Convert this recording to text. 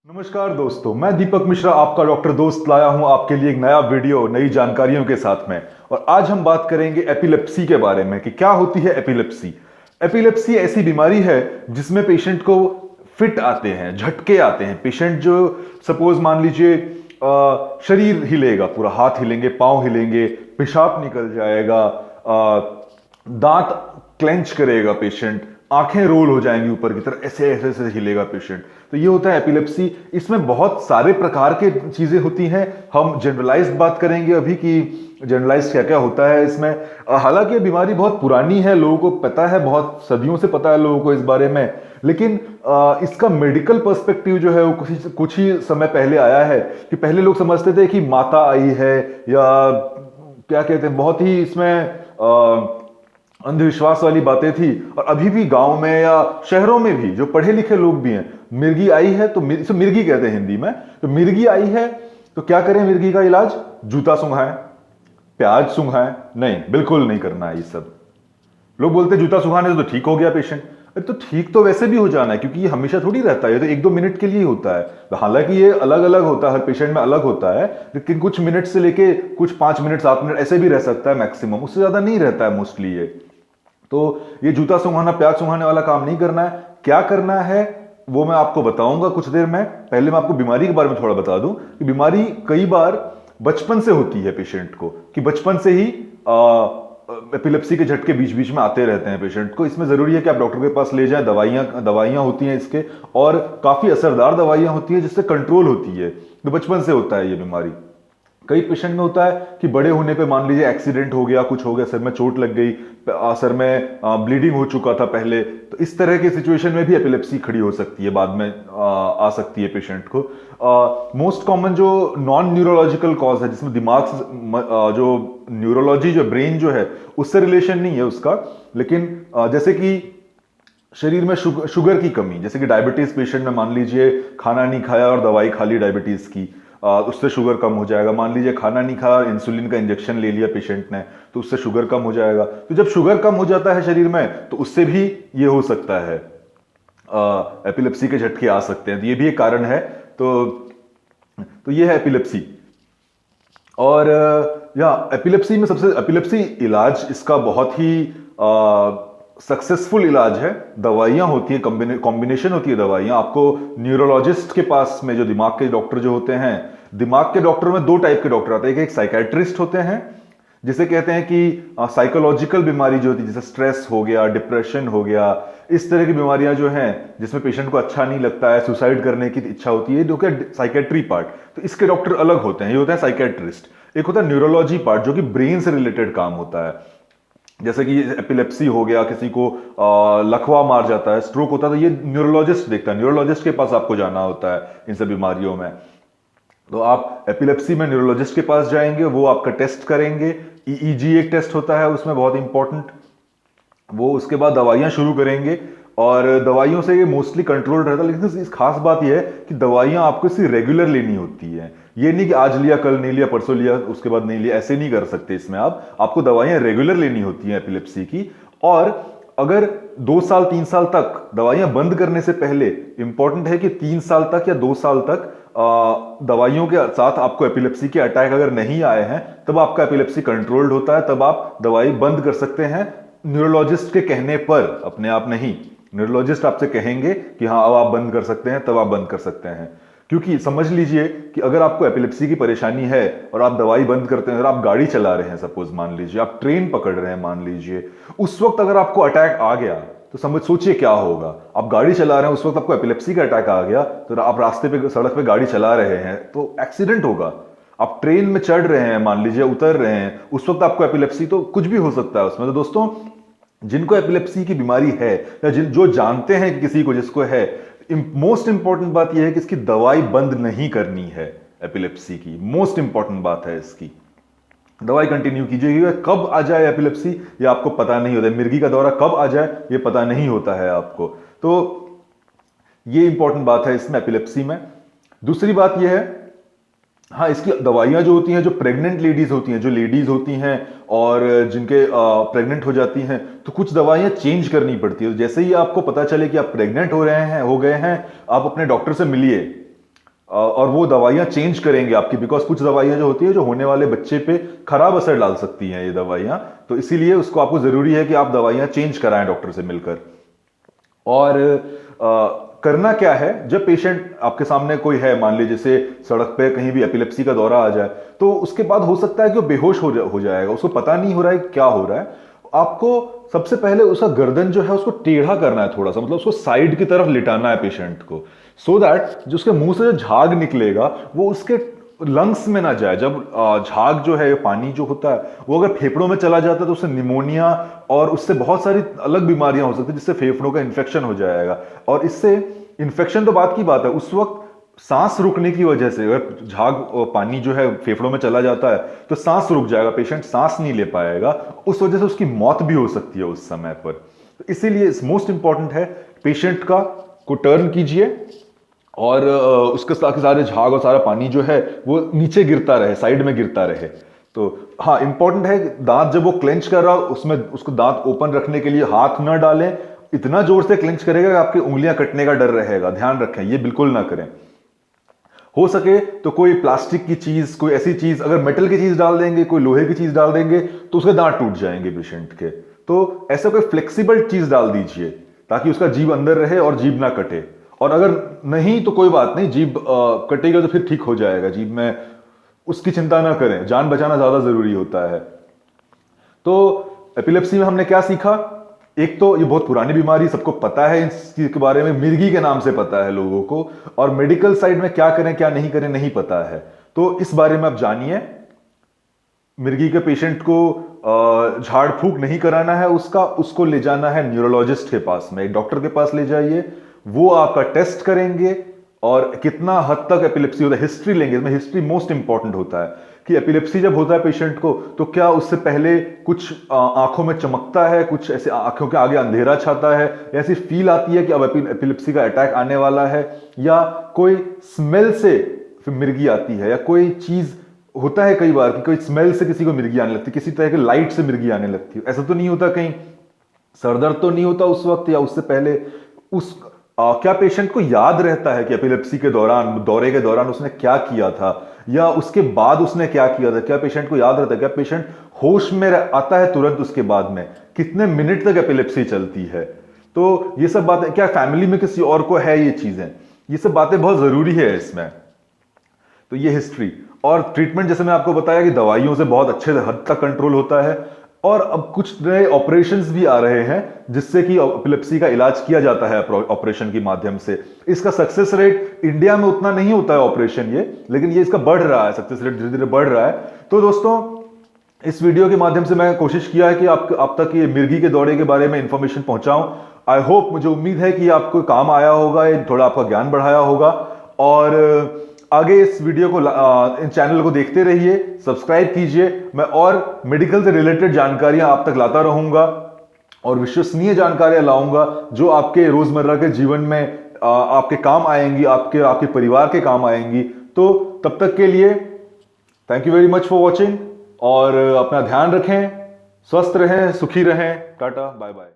नमस्कार दोस्तों, मैं दीपक मिश्रा आपका डॉक्टर दोस्त लाया हूं आपके लिए एक नया वीडियो नई जानकारियों के साथ में। और आज हम बात करेंगे एपिलेप्सी के बारे में कि क्या होती है एपिलेप्सी। एपिलेप्सी ऐसी बीमारी है जिसमें पेशेंट को फिट आते हैं, झटके आते हैं। पेशेंट जो सपोज मान लीजिए शरीर हिलेगा, पूरा हाथ हिलेंगे, पांव हिलेंगे, पेशाब निकल जाएगा, दांत क्लेंच करेगा पेशेंट, आंखें रोल हो जाएंगी ऊपर की तरफ, ऐसे ऐसे ऐसे हिलेगा पेशेंट। तो ये होता है एपिलेप्सी। इसमें बहुत सारे प्रकार के चीजें होती हैं। हम जनरलाइज्ड बात करेंगे अभी कि जनरलाइज्ड क्या क्या होता है इसमें। हालांकि ये बीमारी बहुत पुरानी है, लोगों को पता है, बहुत सदियों से पता है लोगों को इस बारे में। लेकिन इसका मेडिकल पर्सपेक्टिव जो है वो कुछ ही समय पहले आया है। कि पहले लोग समझते थे कि माता आई है, या क्या कहते हैं, बहुत ही इसमें अंधविश्वास वाली बातें थी। और अभी भी गांव में या शहरों में भी जो पढ़े लिखे लोग भी हैं, मिर्गी आई है तो इसे मिर्गी कहते हैं हिंदी में। तो मिर्गी आई है तो क्या करें, मिर्गी का इलाज जूता सूंघाएं, प्याज सूंघाएं? नहीं, बिल्कुल नहीं करना है ये सब। लोग बोलते हैं जूता सुखाने से तो ठीक हो गया पेशेंट। अरे तो ठीक तो वैसे भी हो जाना है, क्योंकि ये हमेशा थोड़ी रहता है, ये तो 1-2 मिनट के लिए ही होता है। तो हालांकि ये अलग अलग होता है, हर पेशेंट में अलग होता है, लेकिन कुछ मिनट से लेके कुछ 5 मिनट 7 मिनट ऐसे भी रह सकता है मैक्सिमम, उससे ज्यादा नहीं रहता है मोस्टली ये। तो ये जूता सूंघाना, प्याज सूंघाने वाला काम नहीं करना है। क्या करना है वो मैं आपको बताऊंगा कुछ देर में। पहले मैं आपको बीमारी के बारे में थोड़ा बता दूं कि बीमारी कई बार बचपन से होती है पेशेंट को, कि बचपन से ही एपिलेप्सी के झटके बीच बीच में आते रहते हैं पेशेंट को। इसमें जरूरी है कि आप डॉक्टर के पास ले जाएं। दवाइयां होती हैं इसके, और काफी असरदार दवाइयां होती हैं जिससे कंट्रोल होती है। तो बचपन से होता है ये बीमारी। कई पेशेंट में होता है कि बड़े होने पे मान लीजिए एक्सीडेंट हो गया, कुछ हो गया, सर में चोट लग गई, सर में ब्लीडिंग हो चुका था पहले, तो इस तरह की सिचुएशन में भी एपिलेप्सी खड़ी हो सकती है, बाद में आ सकती है पेशेंट को। मोस्ट कॉमन जो नॉन न्यूरोलॉजिकल कॉज है, जिसमें दिमाग से जो न्यूरोलॉजी, जो ब्रेन जो है, उससे रिलेशन नहीं है उसका। लेकिन जैसे कि शरीर में शुगर की कमी, जैसे कि डायबिटीज पेशेंट में मान लीजिए खाना नहीं खाया और दवाई खा ली डायबिटीज की, उससे शुगर कम हो जाएगा। मान लीजिए खाना नहीं खाया, इंसुलिन का इंजेक्शन ले लिया पेशेंट ने, तो उससे शुगर कम हो जाएगा। तो जब शुगर कम हो जाता है शरीर में, तो उससे भी ये हो सकता है, एपिलेप्सी के झटके आ सकते हैं। तो ये भी एक कारण है। तो ये है एपिलेप्सी। और या एपिलेप्सी में सबसे एपिलेप्सी इलाज इसका बहुत ही सक्सेसफुल इलाज है। दवाइयां होती हैं, कॉम्बिनेशन होती है दवाइयां। आपको न्यूरोलॉजिस्ट के पास में, जो दिमाग के डॉक्टर जो होते हैं, दिमाग के डॉक्टर में 2 टाइप के डॉक्टर आते हैं। एक साइकेट्रिस्ट होते हैं, जिसे कहते हैं कि साइकोलॉजिकल बीमारी जो होती है, जैसे स्ट्रेस हो गया, डिप्रेशन हो गया, इस तरह की बीमारियां जो हैं, जिसमें पेशेंट को अच्छा नहीं लगता है, सुसाइड करने की इच्छा होती है, जो कि साइकेट्री पार्ट। तो इसके डॉक्टर अलग होते हैं, ये होता है साइकेट्रिस्ट। एक होता है न्यूरोलॉजी पार्ट, जो कि ब्रेन से रिलेटेड काम होता है। जैसे कि एपिलेप्सी हो गया, किसी को लकवा मार जाता है, स्ट्रोक होता है, तो ये न्यूरोलॉजिस्ट देखता है। न्यूरोलॉजिस्ट के पास आपको जाना होता है इन सब बीमारियों में। तो आप एपिलेप्सी में न्यूरोलॉजिस्ट के पास जाएंगे, वो आपका टेस्ट करेंगे। ईईजी एक टेस्ट होता है उसमें, बहुत इंपॉर्टेंट। वो उसके बाद दवाइयां शुरू करेंगे, और दवाइयों से ये मोस्टली कंट्रोल रहता है। लेकिन इस खास बात यह है कि दवाइयां आपको इसी रेगुलर लेनी होती है। ये नहीं कि आज लिया, कल नहीं लिया, परसों लिया, उसके बाद नहीं लिया, ऐसे नहीं कर सकते इसमें। आपको दवाइयां रेगुलर लेनी होती हैं एपिलेप्सी की। और अगर 2 साल 3 साल तक दवाइयां बंद करने से पहले, इंपॉर्टेंट है कि 3 साल तक या 2 साल तक दवाइयों के साथ आपको एपिलेप्सी के अटैक अगर नहीं आए हैं, तब आपका एपिलेप्सी कंट्रोल्ड होता है, तब आप दवाई बंद कर सकते हैं, न्यूरोलॉजिस्ट के कहने पर, अपने आप नहीं। न्यूरोलॉजिस्ट आपसे कहेंगे कि हाँ अब आप बंद कर सकते हैं, तब आप बंद कर सकते हैं। क्योंकि समझ लीजिए कि अगर आपको एपिलेप्सी की परेशानी है और आप दवाई बंद करते हैं, अगर आप गाड़ी चला रहे हैं, सपोज मान लीजिए आप ट्रेन पकड़ रहे हैं, मान लीजिए उस वक्त अगर आपको अटैक आ गया, तो सोचिए क्या होगा। आप गाड़ी चला रहे हैं, उस वक्त आपको एपिलेप्सी का अटैक आ गया, तो आप रास्ते पे, सड़क पे गाड़ी चला रहे हैं, तो एक्सीडेंट होगा। आप ट्रेन में चढ़ रहे हैं, मान लीजिए उतर रहे हैं, उस वक्त आपको एपिलेप्सी, तो कुछ भी हो सकता है उसमें। तो दोस्तों, जिनको एपिलेप्सी की बीमारी है, या जो जानते हैं कि किसी को जिसको है, मोस्ट इंपॉर्टेंट बात यह है कि इसकी दवाई बंद नहीं करनी है। एपिलेप्सी की मोस्ट इंपॉर्टेंट बात है, इसकी दवाई कंटिन्यू कीजिए। कब आ जाए एपिलेप्सी ये आपको पता नहीं होता है, मिर्गी का दौरा कब आ जाए ये पता नहीं होता है आपको। तो ये इंपॉर्टेंट बात है इसमें, एपिलेप्सी में। दूसरी बात यह है, हाँ, इसकी दवाइयां जो होती हैं, जो प्रेग्नेंट लेडीज होती हैं, जो लेडीज होती हैं और जिनके प्रेग्नेंट हो जाती हैं, तो कुछ दवाइयां चेंज करनी पड़ती है। जैसे ही आपको पता चले कि आप प्रेग्नेंट हो गए हैं, आप अपने डॉक्टर से मिलिए। और वो दवाइयाँ चेंज करेंगे आपकी, बिकॉज कुछ दवाइयाँ जो होती है जो होने वाले बच्चे पे खराब असर डाल सकती हैं ये दवाइयाँ, तो इसीलिए उसको आपको ज़रूरी है कि आप दवाइयाँ चेंज कराएं डॉक्टर से मिलकर। और करना क्या है, जब पेशेंट आपके सामने कोई है, मान लीजिए जैसे सड़क पे कहीं भी एपिलेप्सी का दौरा आ जाए, तो उसके बाद हो सकता है कि वो बेहोश हो जाएगा, उसको पता नहीं हो रहा है क्या हो रहा है। आपको सबसे पहले उसका गर्दन जो है उसको टेढ़ा करना है थोड़ा सा, मतलब उसको साइड की तरफ लिटाना है पेशेंट को, सो दैट जो उसके मुंह से जो झाग निकलेगा वो उसके लंग्स में ना जाए। जब झाग जो है, पानी जो होता है, वो अगर फेफड़ों में चला जाता है तो उससे निमोनिया और उससे बहुत सारी अलग बीमारियां हो सकती है, जिससे फेफड़ों का इन्फेक्शन हो जाएगा। और इससे इन्फेक्शन तो बात की बात है, उस वक्त सांस रुकने की वजह से अगर झाग पानी जो है फेफड़ों में चला जाता है तो सांस रुक जाएगा, पेशेंट सांस नहीं ले पाएगा, उस वजह से उसकी मौत भी हो सकती है उस समय पर। तो इसीलिए मोस्ट इंपॉर्टेंट है पेशेंट का को टर्न कीजिए और उसके सारे झाग और सारा पानी जो है वो नीचे गिरता रहे, साइड में गिरता रहे। तो हाँ, इंपॉर्टेंट है दांत जब वो क्लेंच कर रहा हो उसमें उसको दांत ओपन रखने के लिए हाथ ना डालें, इतना जोर से क्लेंच करेगा कि आपकी उंगलियां कटने का डर रहेगा, ध्यान रखें ये बिल्कुल ना करें। हो सके तो कोई प्लास्टिक की चीज, कोई ऐसी चीज, अगर मेटल की चीज डाल देंगे, कोई लोहे की चीज डाल देंगे तो उसके दांत टूट जाएंगे पेशेंट के। तो ऐसा कोई फ्लेक्सिबल चीज डाल दीजिए ताकि उसका जीभ अंदर रहे और जीभ ना कटे। और अगर नहीं तो कोई बात नहीं, जीभ कटेगा तो फिर ठीक हो जाएगा जीभ में, उसकी चिंता ना करें, जान बचाना ज्यादा जरूरी होता है। तो एपिलेप्सी में हमने क्या सीखा? एक तो ये बहुत पुरानी बीमारी, सबको पता है इसके बारे में, मिर्गी के नाम से पता है लोगों को, और मेडिकल साइड में क्या करें क्या नहीं करें नहीं पता है। तो इस बारे में आप जानिए। मिर्गी के पेशेंट को झाड़ फूक नहीं कराना है, उसको ले जाना है न्यूरोलॉजिस्ट के पास में, एक डॉक्टर के पास ले जाइए, वो आपका टेस्ट करेंगे और कितना हद तक एपिलेप्सी होता है हिस्ट्री लेंगे। इसमें हिस्ट्री मोस्ट इंपॉर्टेंट होता है कि एपिलेप्सी जब होता है पेशेंट को तो क्या उससे पहले कुछ आंखों में चमकता है, कुछ ऐसे आंखों के आगे अंधेरा छाता है, ऐसी फील आती है कि अब एपिलेप्सी का अटैक आने वाला है, या कोई स्मेल से फिर मिर्गी आती है, या कोई चीज होता है कई बार कि कोई स्मेल से किसी को मिर्गी आने लगती है, किसी तरह के लाइट से मिर्गी आने लगती है। ऐसा तो नहीं होता, कहीं सरदर्द तो नहीं होता उस वक्त या उससे पहले? क्या पेशेंट को याद रहता है कि एपिलेप्सी के दौरान, दौरे के दौरान उसने क्या किया था या उसके बाद उसने क्या किया था? क्या पेशेंट को याद रहता है? क्या पेशेंट होश में आता है तुरंत उसके बाद में? कितने मिनट तक एपिलेप्सी चलती है? तो ये सब बातें, क्या फैमिली में किसी और को है ये चीजें, ये सब बातें बहुत जरूरी है इसमें। तो ये हिस्ट्री और ट्रीटमेंट, जैसे मैं आपको बताया कि दवाइयों से बहुत अच्छे हद तक कंट्रोल होता है, और अब कुछ नए ऑपरेशंस भी आ रहे हैं जिससे कि एपिलेप्सी का इलाज किया जाता है ऑपरेशन के माध्यम से। इसका सक्सेस रेट इंडिया में उतना नहीं होता है ऑपरेशन ये, लेकिन ये इसका बढ़ रहा है, सक्सेस रेट धीरे धीरे बढ़ रहा है। तो दोस्तों, इस वीडियो के माध्यम से मैं कोशिश किया है कि आप तक ये मिर्गी के दौरे के बारे में इंफॉर्मेशन पहुंचाऊं। आई होप, मुझे उम्मीद है कि आपको काम आया होगा, थोड़ा आपका ज्ञान बढ़ाया होगा। और आगे इस वीडियो को इन चैनल को देखते रहिए, सब्सक्राइब कीजिए। मैं और मेडिकल से रिलेटेड जानकारियां आप तक लाता रहूंगा और विश्वसनीय जानकारियां लाऊंगा जो आपके रोजमर्रा के जीवन में आपके काम आएंगी, आपके परिवार के काम आएंगी। तो तब तक के लिए thank you very much for watching, और अपना ध्यान रखें, स्वस्थ रहें, सुखी रहें। Tata, bye bye.